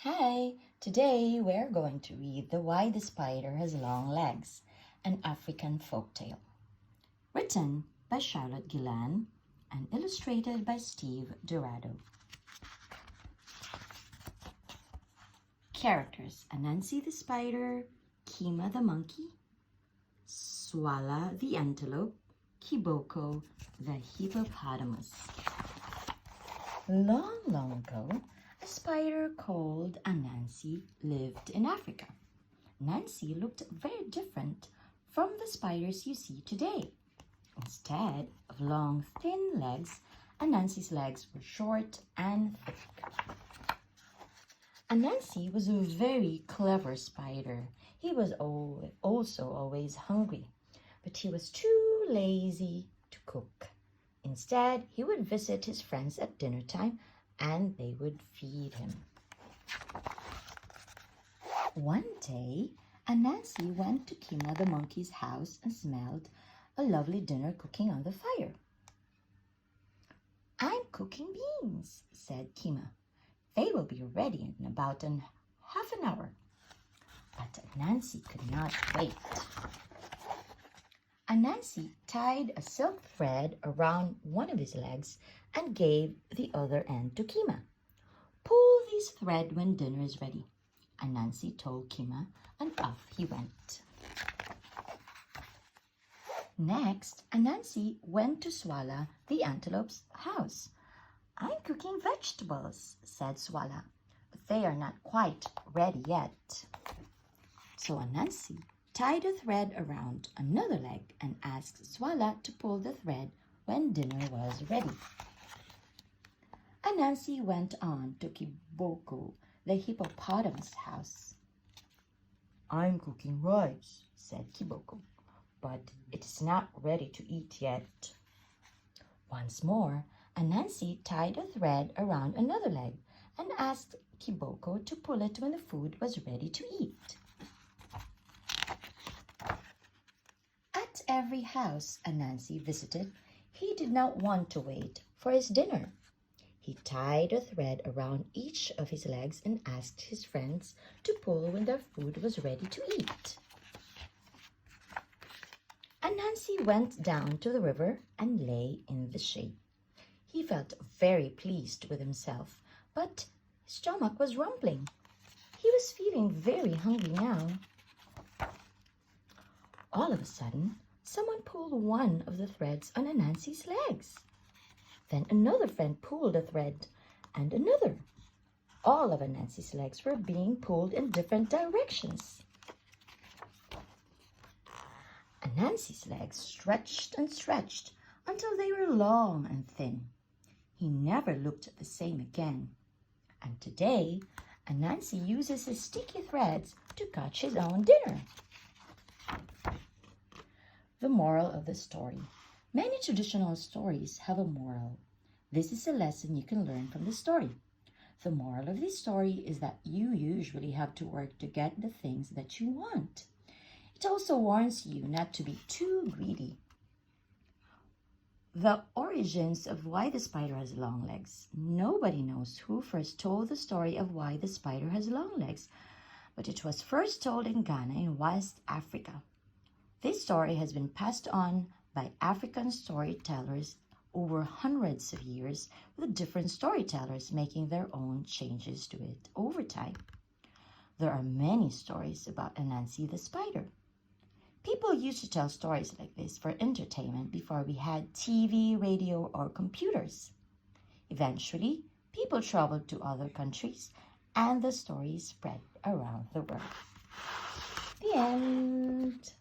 Hi, today we're going to read The Why the Spider Has Long Legs, an African folktale. Written by Charlotte Guillain and illustrated by Steve Dorado. Characters: Anansi the spider, Kima the monkey, Swala the antelope, Kiboko the hippopotamus. Long, long ago, a spider called Anansi lived in Africa. Anansi looked very different from the spiders you see today. Instead of long, thin legs, Anansi's legs were short and thick. Anansi was a very clever spider. He was also always hungry, but he was too lazy to cook. Instead, he would visit his friends at dinner time and they would feed him. One day, Anansi went to Kima the monkey's house and smelled a lovely dinner cooking on the fire. "I'm cooking beans," said Kima. "They will be ready in about half an hour." But Anansi could not wait. Anansi tied a silk thread around one of his legs and gave the other end to Kima. "Pull this thread when dinner is ready," Anansi told Kima, and off he went. Next, Anansi went to Swala the antelope's house. "I'm cooking vegetables," said Swala, "but they are not quite ready yet." So Anansi tied a thread around another leg and asked Swala to pull the thread when dinner was ready. Anansi went on to Kiboko the hippopotamus' house. "I'm cooking rice," said Kiboko, "but it is not ready to eat yet." Once more, Anansi tied a thread around another leg and asked Kiboko to pull it when the food was ready to eat. At every house Anansi visited, he did not want to wait for his dinner. He tied a thread around each of his legs and asked his friends to pull when their food was ready to eat. Anansi went down to the river and lay in the shade. He felt very pleased with himself, but his stomach was rumbling. He was feeling very hungry now. All of a sudden, someone pulled one of the threads on Anansi's legs. Then another friend pulled a thread, and another. All of Anansi's legs were being pulled in different directions. Anansi's legs stretched and stretched until they were long and thin. He never looked the same again. And today, Anansi uses his sticky threads to catch his own dinner. The moral of the story. Many traditional stories have a moral. This is a lesson you can learn from the story. The moral of this story is that you usually have to work to get the things that you want. It also warns you not to be too greedy. The origins of why the spider has long legs. Nobody knows who first told the story of why the spider has long legs, but it was first told in Ghana in West Africa. This story has been passed on by African storytellers over hundreds of years, with different storytellers making their own changes to it over time. There are many stories about Anansi the spider. People used to tell stories like this for entertainment before we had TV, radio, or computers. Eventually, people traveled to other countries and the stories spread around the world. The end.